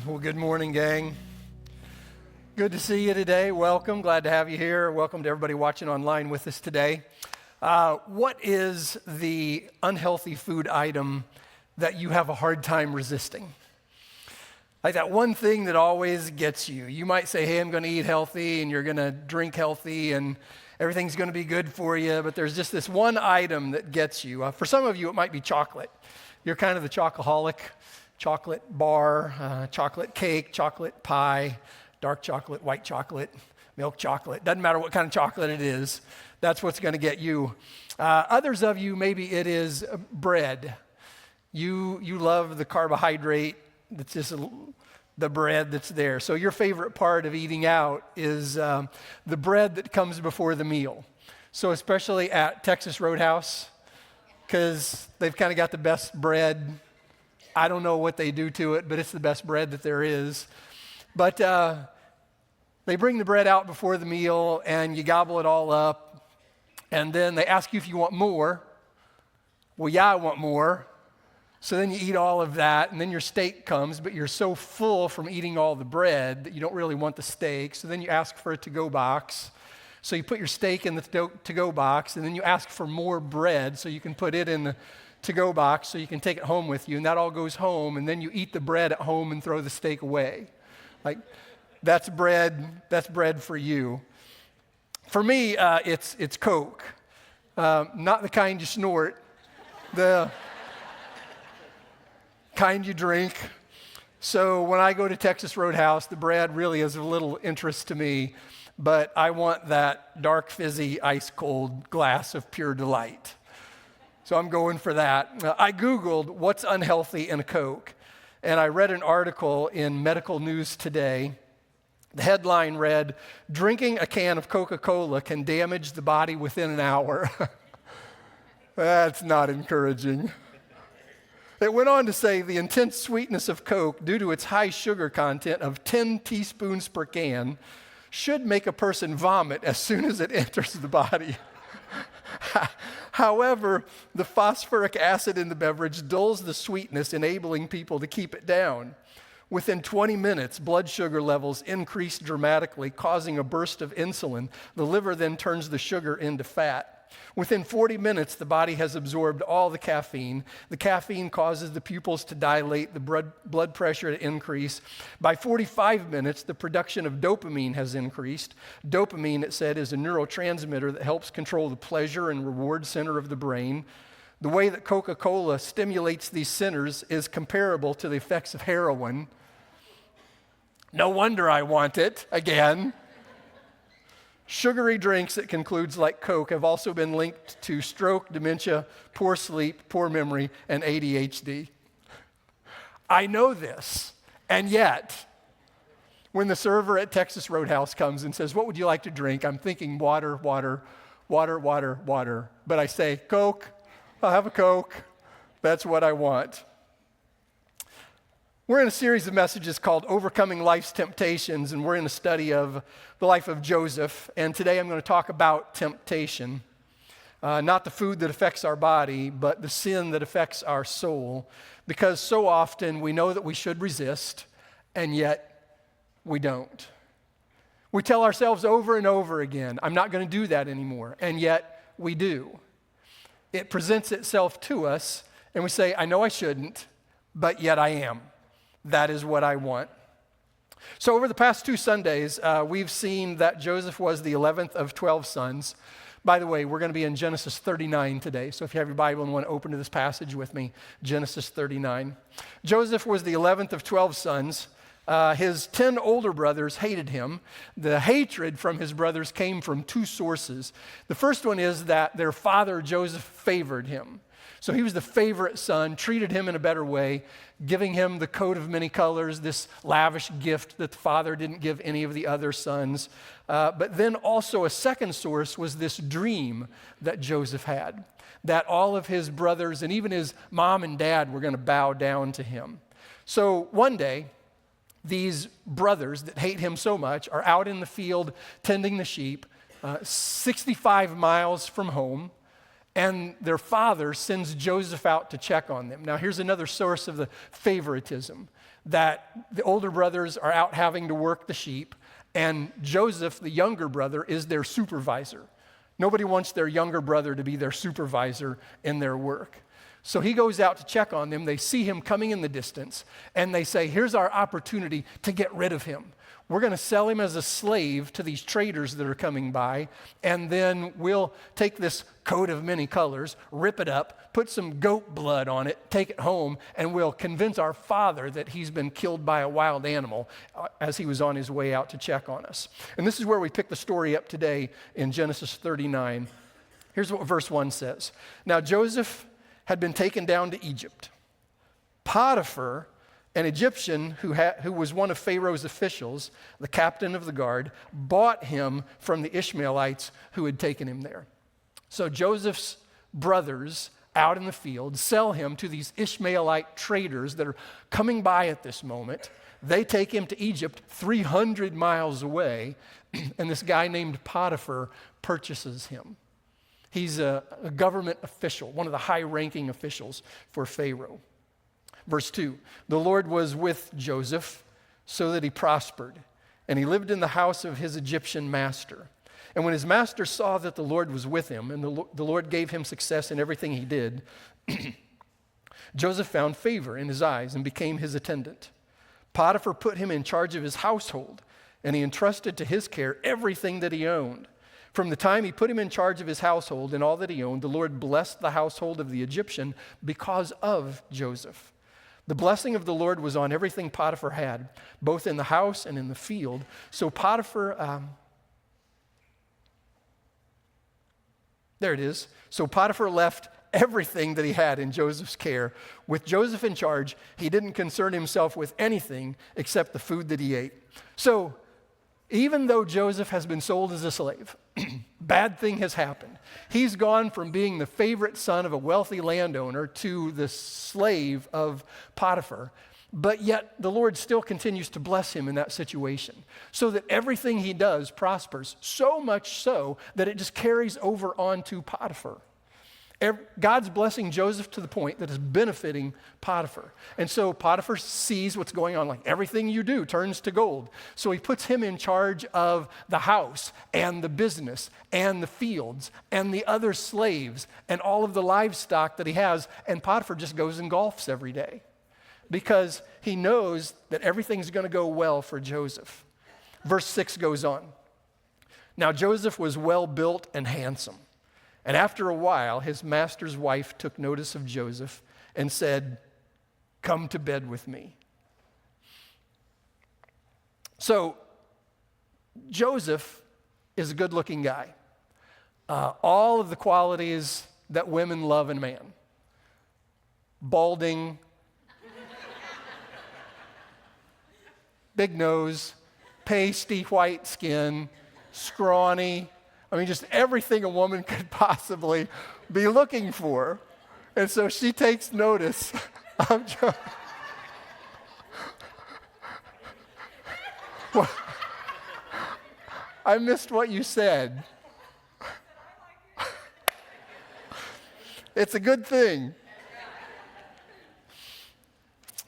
Well, good morning, gang. Good to see you today. Welcome. Glad to have you here. Welcome to everybody watching online with us today. What is the unhealthy food item that you have a hard time resisting? Like that one thing that always gets you. You might say, hey, I'm going to eat healthy, and you're going to drink healthy, and everything's going to be good for you, but there's just this one item that gets you. For some of you, it might be chocolate. You're kind of the chocoholic. Chocolate bar, chocolate cake, chocolate pie, dark chocolate, white chocolate, milk chocolate. Doesn't matter what kind of chocolate it is. That's what's going to get you. Others of you, maybe it is bread. You love the carbohydrate that's just the bread that's there. So your favorite part of eating out is the bread that comes before the meal. So especially at Texas Roadhouse, because they've kind of got the best bread. I don't know what they do to it, but it's the best bread that there is. But they bring the bread out before the meal, and you gobble it all up. And then they ask you if you want more. Well, yeah, I want more. So then you eat all of that, and then your steak comes, but you're so full from eating all the bread that you don't really want the steak. So then you ask for a to-go box. So you put your steak in the to-go box, and then you ask for more bread so you can put it in the to-go box so you can take it home with you, and that all goes home, and then you eat the bread at home and throw the steak away. Like, that's bread for you. For me, it's Coke. Not the kind you snort, the kind you drink. So when I go to Texas Roadhouse, the bread really is of little interest to me, but I want that dark, fizzy, ice-cold glass of pure delight. So I'm going for that. I Googled what's unhealthy in a Coke, and I read an article in Medical News Today. The headline read, "Drinking a can of Coca-Cola can damage the body within an hour." That's not encouraging. It went on to say the intense sweetness of Coke, due to its high sugar content of 10 teaspoons per can, should make a person vomit as soon as it enters the body. However, the phosphoric acid in the beverage dulls the sweetness, enabling people to keep it down. Within 20 minutes, blood sugar levels increase dramatically, causing a burst of insulin. The liver then turns the sugar into fat. Within 40 minutes, the body has absorbed all the caffeine. The caffeine causes the pupils to dilate, the blood pressure to increase. By 45 minutes, the production of dopamine has increased. Dopamine, it said, is a neurotransmitter that helps control the pleasure and reward center of the brain. The way that Coca-Cola stimulates these centers is comparable to the effects of heroin. No wonder I want it again. Sugary drinks that concludes like Coke have also been linked to stroke, dementia, poor sleep, poor memory, and ADHD. I know this, and yet, when the server at Texas Roadhouse comes and says, "What would you like to drink?" I'm thinking water, water, water, water, water. But I say, "Coke, I'll have a Coke." That's what I want. We're in a series of messages called Overcoming Life's Temptations, and we're in a study of the life of Joseph. And today I'm going to talk about temptation. Not the food that affects our body, but the sin that affects our soul. Because so often we know that we should resist, and yet we don't. We tell ourselves over and over again, I'm not going to do that anymore, and yet we do. It presents itself to us, and we say, I know I shouldn't, but yet I am. That is what I want. So over the past 2 Sundays, we've seen that Joseph was the 11th of 12 sons. By the way, we're going to be in Genesis 39 today. So if you have your Bible and want to open to this passage with me, Genesis 39. Joseph was the 11th of 12 sons. His 10 older brothers hated him. The hatred from his brothers came from 2 sources. The first one is that their father, Joseph, favored him. So he was the favorite son, treated him in a better way, giving him the coat of many colors, this lavish gift that the father didn't give any of the other sons. But then also a second source was this dream that Joseph had, that all of his brothers and even his mom and dad were going to bow down to him. So one day, these brothers that hate him so much are out in the field tending the sheep, 65 miles from home. and their father sends Joseph out to check on them. Now, here's another source of the favoritism, that the older brothers are out having to work the sheep, and Joseph, the younger brother, is their supervisor. Nobody wants their younger brother to be their supervisor in their work. So he goes out to check on them. They see him coming in the distance, and they say, here's our opportunity to get rid of him. We're going to sell him as a slave to these traders that are coming by, and then we'll take this coat of many colors, rip it up, put some goat blood on it, take it home, and we'll convince our father that he's been killed by a wild animal as he was on his way out to check on us. And this is where we pick the story up today in Genesis 39. Here's what verse 1 says. Now Joseph had been taken down to Egypt. Potiphar, an Egyptian who was one of Pharaoh's officials, the captain of the guard, bought him from the Ishmaelites who had taken him there. So Joseph's brothers out in the field sell him to these Ishmaelite traders that are coming by at this moment. They take him to Egypt, 300 miles away, and this guy named Potiphar purchases him. He's a government official, one of the high-ranking officials for Pharaoh. Verse 2, the Lord was with Joseph so that he prospered, and he lived in the house of his Egyptian master. And when his master saw that the Lord was with him, and the Lord gave him success in everything he did, Joseph found favor in his eyes and became his attendant. Potiphar put him in charge of his household, and he entrusted to his care everything that he owned. From the time he put him in charge of his household and all that he owned, the Lord blessed the household of the Egyptian because of Joseph. The blessing of the Lord was on everything Potiphar had, both in the house and in the field. So Potiphar, there it is. So Potiphar left everything that he had in Joseph's care. With Joseph in charge, he didn't concern himself with anything except the food that he ate. So even though Joseph has been sold as a slave, bad thing has happened. He's gone from being the favorite son of a wealthy landowner to the slave of Potiphar, but yet the Lord still continues to bless him in that situation so that everything he does prospers, so much so that it just carries over onto Potiphar. God's blessing Joseph to the point that is benefiting Potiphar. And so Potiphar sees what's going on, like everything you do turns to gold. So he puts him in charge of the house and the business and the fields and the other slaves and all of the livestock that he has. And Potiphar just goes and golfs every day because he knows that everything's going to go well for Joseph. Verse 6 goes on. Now Joseph was well built and handsome. And after a while, his master's wife took notice of Joseph and said, "Come to bed with me." So Joseph is a good-looking guy. All of the qualities that women love in a man. Balding, big nose, pasty white skin, scrawny. I mean, just everything a woman could possibly be looking for. And so she takes notice of Joseph. Well, I missed what you said. It's a good thing.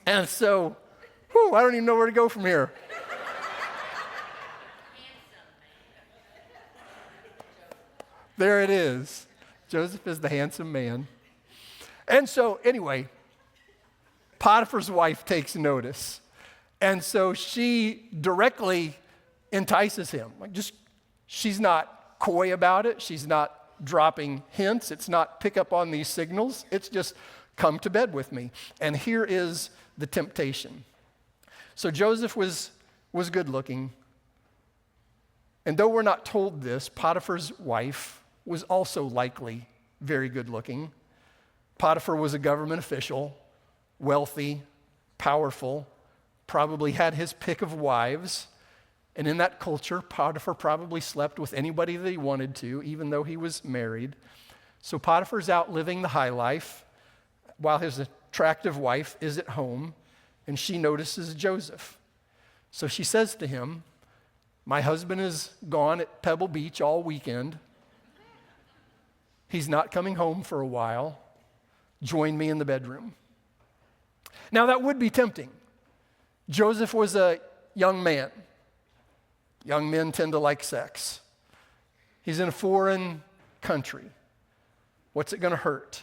And so, I don't even know where to go from here. There it is. Joseph is the handsome man. And so, anyway, Potiphar's wife takes notice. And so she directly entices him. She's not coy about it. She's not dropping hints. It's not pick up on these signals. It's just come to bed with me. And here is the temptation. So Joseph was good looking. And though we're not told this, Potiphar's wife was also likely very good looking. Potiphar was a government official, wealthy, powerful, probably had his pick of wives. And in that culture, Potiphar probably slept with anybody that he wanted to, even though he was married. So Potiphar's out living the high life while his attractive wife is at home, and she notices Joseph. So she says to him, "My husband is gone at Pebble Beach all weekend. He's not coming home for a while. Join me in the bedroom. Now, that would be tempting. Joseph was a young man. Young men tend to like sex. He's in a foreign country. What's it going to hurt?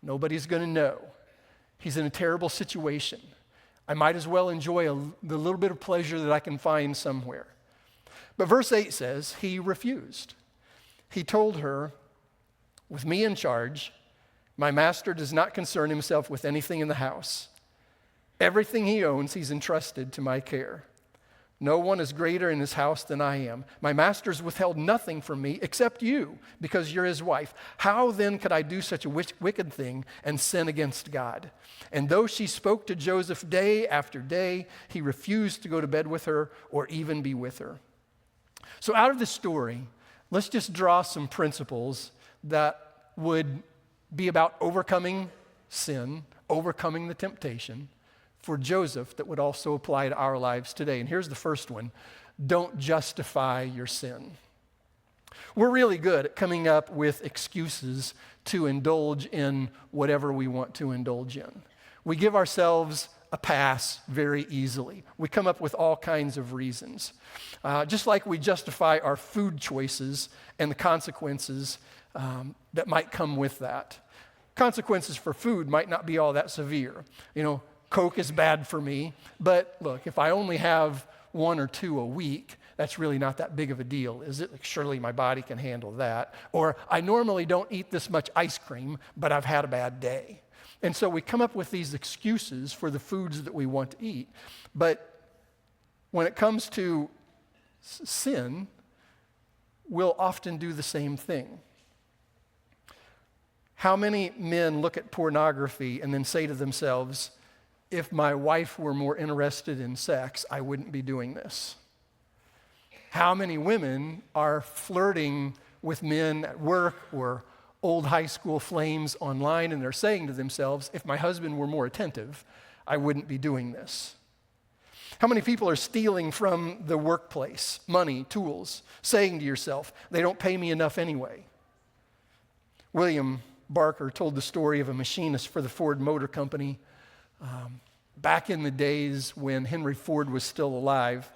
Nobody's going to know. He's in a terrible situation. I might as well enjoy the little bit of pleasure that I can find somewhere. But verse 8 says, he refused. He told her, with me in charge, my master does not concern himself with anything in the house. Everything he owns, he's entrusted to my care. No one is greater in his house than I am. My master's withheld nothing from me except you, because you're his wife. How then could I do such a wicked thing and sin against God? And though she spoke to Joseph day after day, he refused to go to bed with her or even be with her. So out of this story, let's just draw some principles that would be about overcoming sin, overcoming the temptation for Joseph that would also apply to our lives today. And here's the first one. Don't justify your sin. We're really good at coming up with excuses to indulge in whatever we want to indulge in. We give ourselves a pass very easily. We come up with all kinds of reasons. Just like we justify our food choices and the consequences that might come with that. Consequences for food might not be all that severe. Coke is bad for me, but look, if I only have 1 or 2 a week, that's really not that big of a deal, is it? Surely my body can handle that. Or I normally don't eat this much ice cream, but I've had a bad day. And so we come up with these excuses for the foods that we want to eat. But when it comes to sin, we'll often do the same thing. How many men look at pornography and then say to themselves, if my wife were more interested in sex, I wouldn't be doing this? How many women are flirting with men at work or old high school flames online, and they're saying to themselves, if my husband were more attentive, I wouldn't be doing this? How many people are stealing from the workplace, money, tools, saying to yourself, they don't pay me enough anyway? William Barker told the story of a machinist for the Ford Motor Company back in the days when Henry Ford was still alive.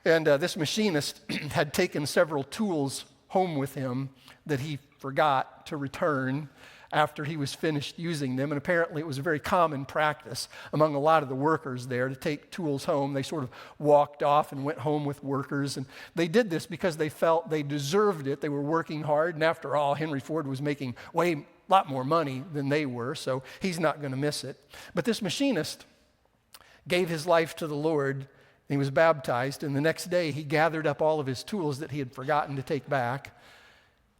And this machinist had taken several tools home with him that he forgot to return after he was finished using them. And apparently it was a very common practice among a lot of the workers there to take tools home. They sort of walked off and went home with workers. And they did this because they felt they deserved it. They were working hard. And after all, Henry Ford was making a lot more money than they were, so he's not going to miss it. But this machinist gave his life to the Lord, and he was baptized. And the next day, he gathered up all of his tools that he had forgotten to take back.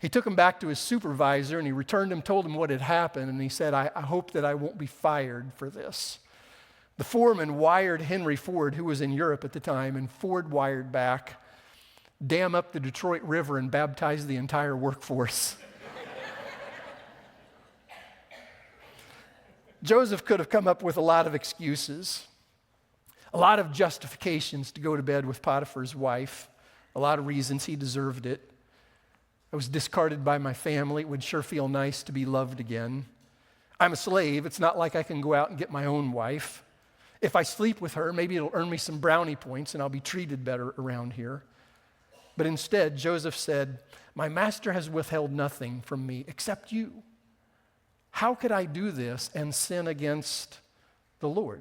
He took them back to his supervisor, and he returned them, told him what had happened, and he said, I hope that I won't be fired for this. The foreman wired Henry Ford, who was in Europe at the time, and Ford wired back, dam up the Detroit River and baptize the entire workforce. Joseph could have come up with a lot of excuses, a lot of justifications to go to bed with Potiphar's wife, a lot of reasons he deserved it. I was discarded by my family. It would sure feel nice to be loved again. I'm a slave. It's not like I can go out and get my own wife. If I sleep with her, maybe it'll earn me some brownie points and I'll be treated better around here. But instead, Joseph said, my master has withheld nothing from me except you. How could I do this and sin against the Lord?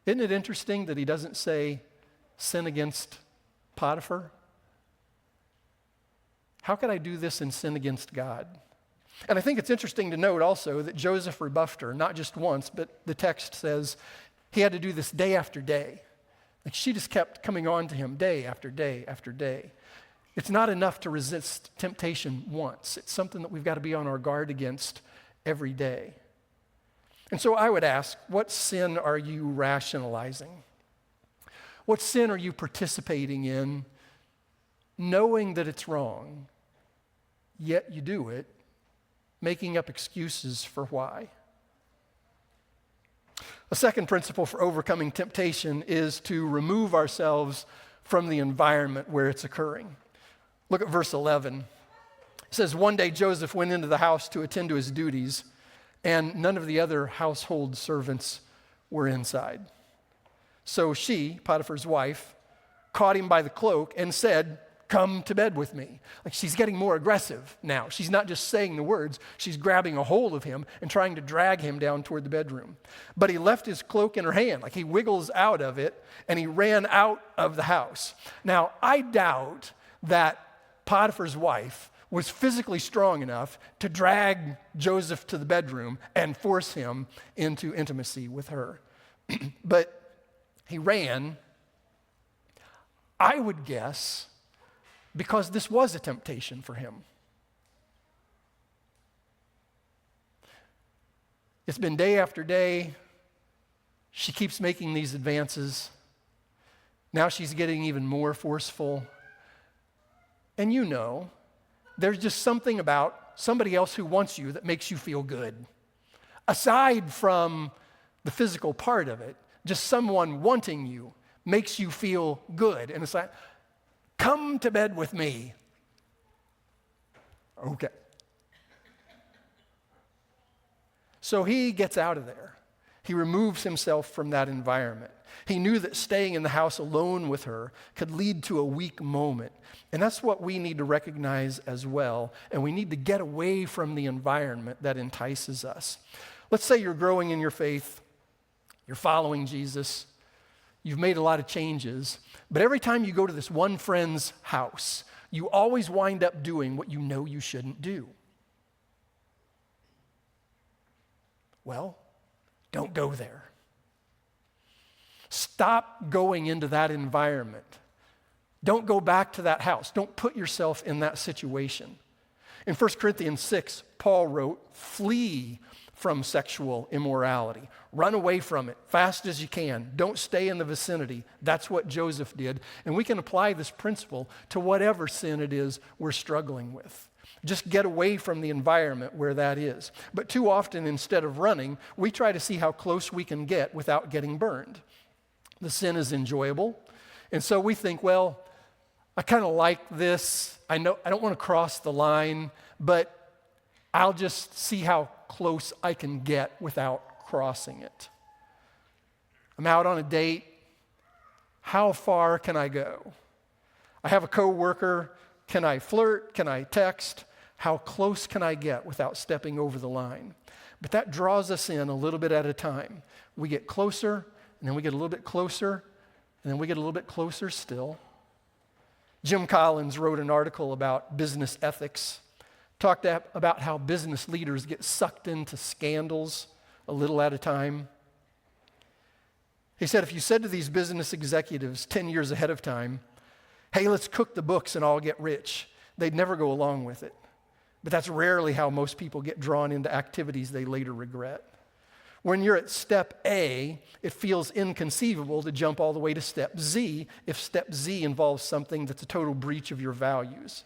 Isn't it interesting that he doesn't say sin against Potiphar? How could I do this and sin against God? And I think it's interesting to note also that Joseph rebuffed her, not just once, but the text says he had to do this day after day. Like she just kept coming on to him day after day after day. It's not enough to resist temptation once. It's something that we've got to be on our guard against every day. And so I would ask, what sin are you rationalizing? What sin are you participating in, knowing that it's wrong, yet you do it, making up excuses for why? A second principle for overcoming temptation is to remove ourselves from the environment where it's occurring. Look at verse 11. It says, one day Joseph went into the house to attend to his duties, and none of the other household servants were inside. So she, Potiphar's wife, caught him by the cloak and said, "Come to bed with me." Like, she's getting more aggressive now. She's not just saying the words, she's grabbing a hold of him and trying to drag him down toward the bedroom. But he left his cloak in her hand. Like, he wiggles out of it and he ran out of the house. Now, I doubt that Potiphar's wife was physically strong enough to drag Joseph to the bedroom and force him into intimacy with her. But he ran, I would guess, because this was a temptation for him. It's been day after day. She keeps making these advances. Now she's getting even more forceful. And you know, there's just something about somebody else who wants you that makes you feel good. Aside from the physical part of it, just someone wanting you makes you feel good. And it's like, come to bed with me. Okay. So he gets out of there. He removes himself from that environment. He knew that staying in the house alone with her could lead to a weak moment. And that's what we need to recognize as well. And we need to get away from the environment that entices us. Let's say you're growing in your faith. You're following Jesus. You've made a lot of changes. But every time you go to this one friend's house, you always wind up doing what you know you shouldn't do. Well, don't go there. Stop going into that environment. Don't go back to that house. Don't put yourself in that situation. In 1 Corinthians 6, Paul wrote, "Flee from sexual immorality. Run away from it fast as you can. Don't stay in the vicinity." That's what Joseph did. And we can apply this principle to whatever sin it is we're struggling with. Just get away from the environment where that is. But too often, instead of running, we try to see how close we can get without getting burned. The sin is enjoyable. And so we think, well, I kind of like this. I know I don't want to cross the line, but I'll just see how close I can get without crossing it. I'm out on a date. How far can I go? I have a coworker. Can I flirt? Can I text? How close can I get without stepping over the line? But that draws us in a little bit at a time. We get closer, and then we get a little bit closer, and then we get a little bit closer still. Jim Collins wrote an article about business ethics, talked about how business leaders get sucked into scandals a little at a time. He said, if you said to these business executives 10 years ahead of time, "Hey, let's cook the books and all get rich," they'd never go along with it. But that's rarely how most people get drawn into activities they later regret. When you're at step A, it feels inconceivable to jump all the way to step Z if step Z involves something that's a total breach of your values.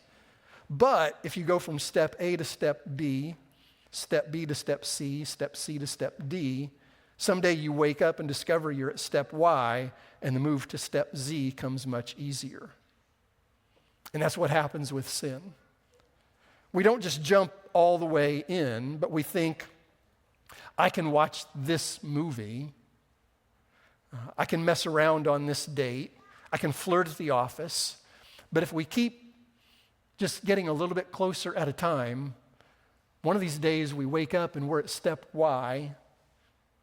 But if you go from step A to step B to step C to step D, someday you wake up and discover you're at step Y, and the move to step Z comes much easier. And that's what happens with sin. We don't just jump all the way in, but we think, I can watch this movie, I can mess around on this date, I can flirt at the office, but if we keep just getting a little bit closer at a time, one of these days we wake up and we're at step Y,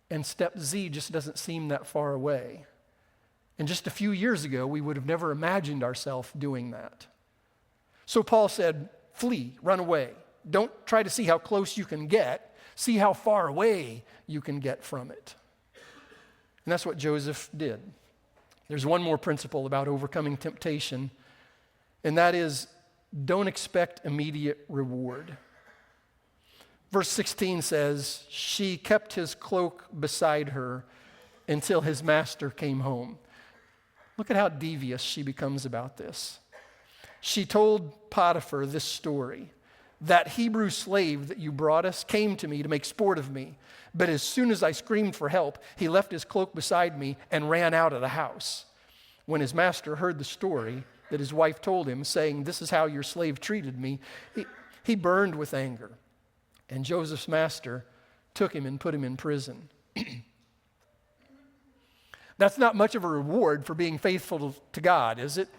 and step Z just doesn't seem that far away. And just a few years ago, we would have never imagined ourselves doing that. So Paul said, flee, run away. Don't try to see how close you can get. See how far away you can get from it. And that's what Joseph did. There's one more principle about overcoming temptation, and that is, don't expect immediate reward. Verse 16 says, she kept his cloak beside her until his master came home. Look at how devious she becomes about this. She told Potiphar this story. That Hebrew slave that you brought us came to me to make sport of me. But as soon as I screamed for help, he left his cloak beside me and ran out of the house. When his master heard the story that his wife told him, saying, "This is how your slave treated me," he burned with anger. And Joseph's master took him and put him in prison. That's not much of a reward for being faithful to God, is it?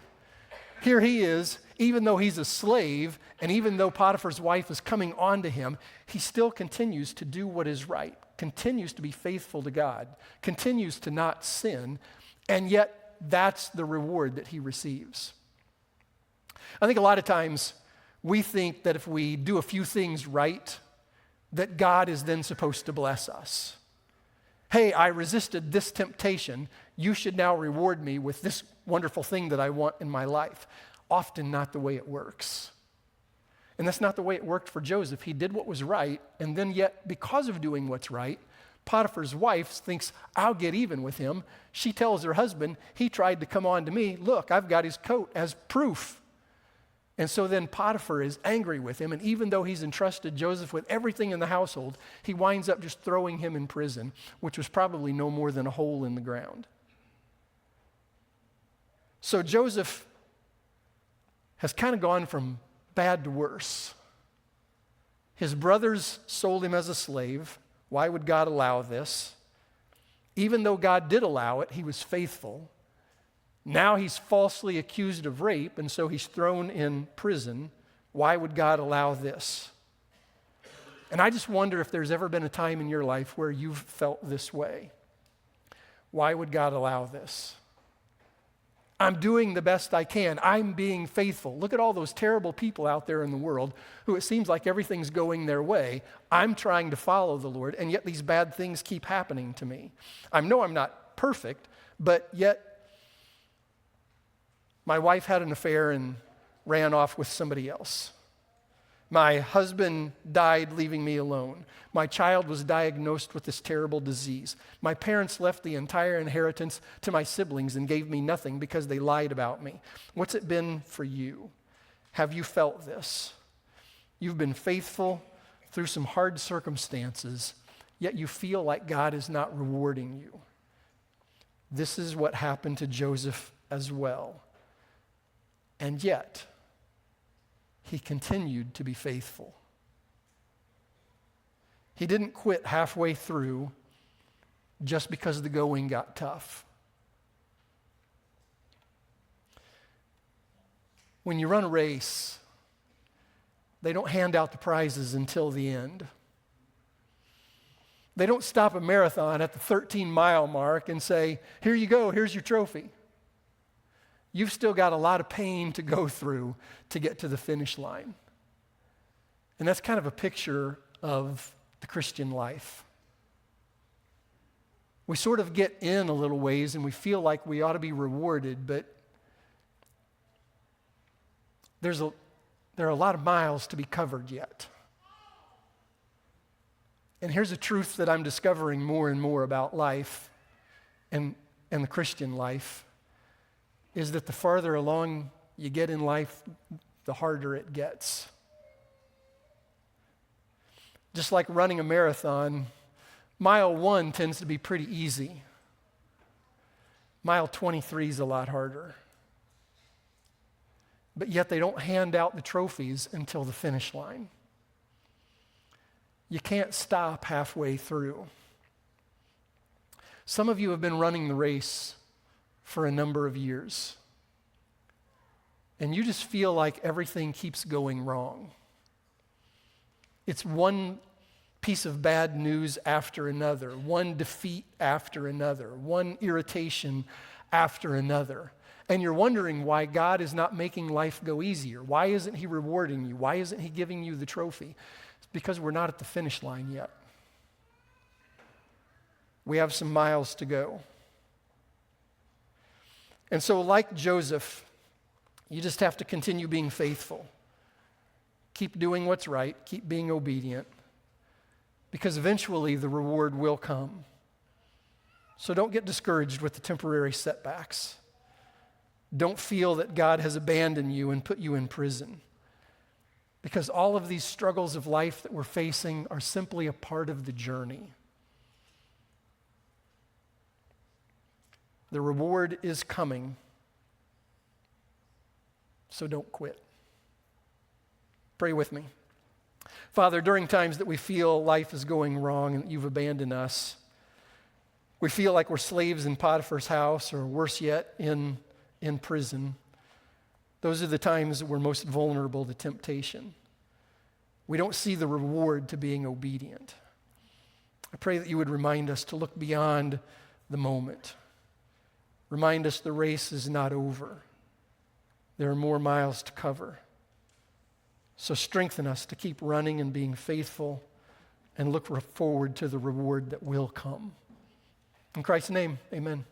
Here he is, even though he's a slave, and even though Potiphar's wife is coming on to him, he still continues to do what is right, continues to be faithful to God, continues to not sin, and yet that's the reward that he receives. I think a lot of times we think that if we do a few things right, that God is then supposed to bless us. Hey, I resisted this temptation. You should now reward me with this wonderful thing that I want in my life. Often not the way it works. And that's not the way it worked for Joseph. He did what was right, and then yet, because of doing what's right, Potiphar's wife thinks, I'll get even with him. She tells her husband, he tried to come on to me. Look, I've got his coat as proof. And so then Potiphar is angry with him, and even though he's entrusted Joseph with everything in the household, he winds up just throwing him in prison, which was probably no more than a hole in the ground. So Joseph has kind of gone from bad to worse. His brothers sold him as a slave. Why would God allow this? Even though God did allow it, he was faithful. Now he's falsely accused of rape, and so he's thrown in prison. Why would God allow this? And I just wonder if there's ever been a time in your life where you've felt this way. Why would God allow this? I'm doing the best I can. I'm being faithful. Look at all those terrible people out there in the world who it seems like everything's going their way. I'm trying to follow the Lord, and yet these bad things keep happening to me. I know I'm not perfect, but yet my wife had an affair and ran off with somebody else. My husband died leaving me alone. My child was diagnosed with this terrible disease. My parents left the entire inheritance to my siblings and gave me nothing because they lied about me. What's it been for you? Have you felt this? You've been faithful through some hard circumstances, yet you feel like God is not rewarding you. This is what happened to Joseph as well. And yet, he continued to be faithful. He didn't quit halfway through just because the going got tough. When you run a race, they don't hand out the prizes until the end. They don't stop a marathon at the 13-mile mark and say, here you go, here's your trophy. You've still got a lot of pain to go through to get to the finish line. And that's kind of a picture of the Christian life. We sort of get in a little ways and we feel like we ought to be rewarded, but there are a lot of miles to be covered yet. And here's a truth that I'm discovering more and more about life and the Christian life, is that the farther along you get in life, the harder it gets. Just like running a marathon, mile 1 tends to be pretty easy. Mile 23 is a lot harder. But yet they don't hand out the trophies until the finish line. You can't stop halfway through. Some of you have been running the race for a number of years, and you just feel like everything keeps going wrong. It's one piece of bad news after another, one defeat after another, one irritation after another. And you're wondering why God is not making life go easier. Why isn't he rewarding you? Why isn't he giving you the trophy? It's because we're not at the finish line yet. We have some miles to go. And so, like Joseph, you just have to continue being faithful. Keep doing what's right. Keep being obedient. Because eventually the reward will come. So don't get discouraged with the temporary setbacks. Don't feel that God has abandoned you and put you in prison. Because all of these struggles of life that we're facing are simply a part of the journey. The reward is coming, so don't quit. Pray with me. Father, during times that we feel life is going wrong and you've abandoned us, we feel like we're slaves in Potiphar's house, or worse yet, in prison. Those are the times that we're most vulnerable to temptation. We don't see the reward to being obedient. I pray that you would remind us to look beyond the moment. Remind us the race is not over. There are more miles to cover. So strengthen us to keep running and being faithful and look forward to the reward that will come. In Christ's name, amen.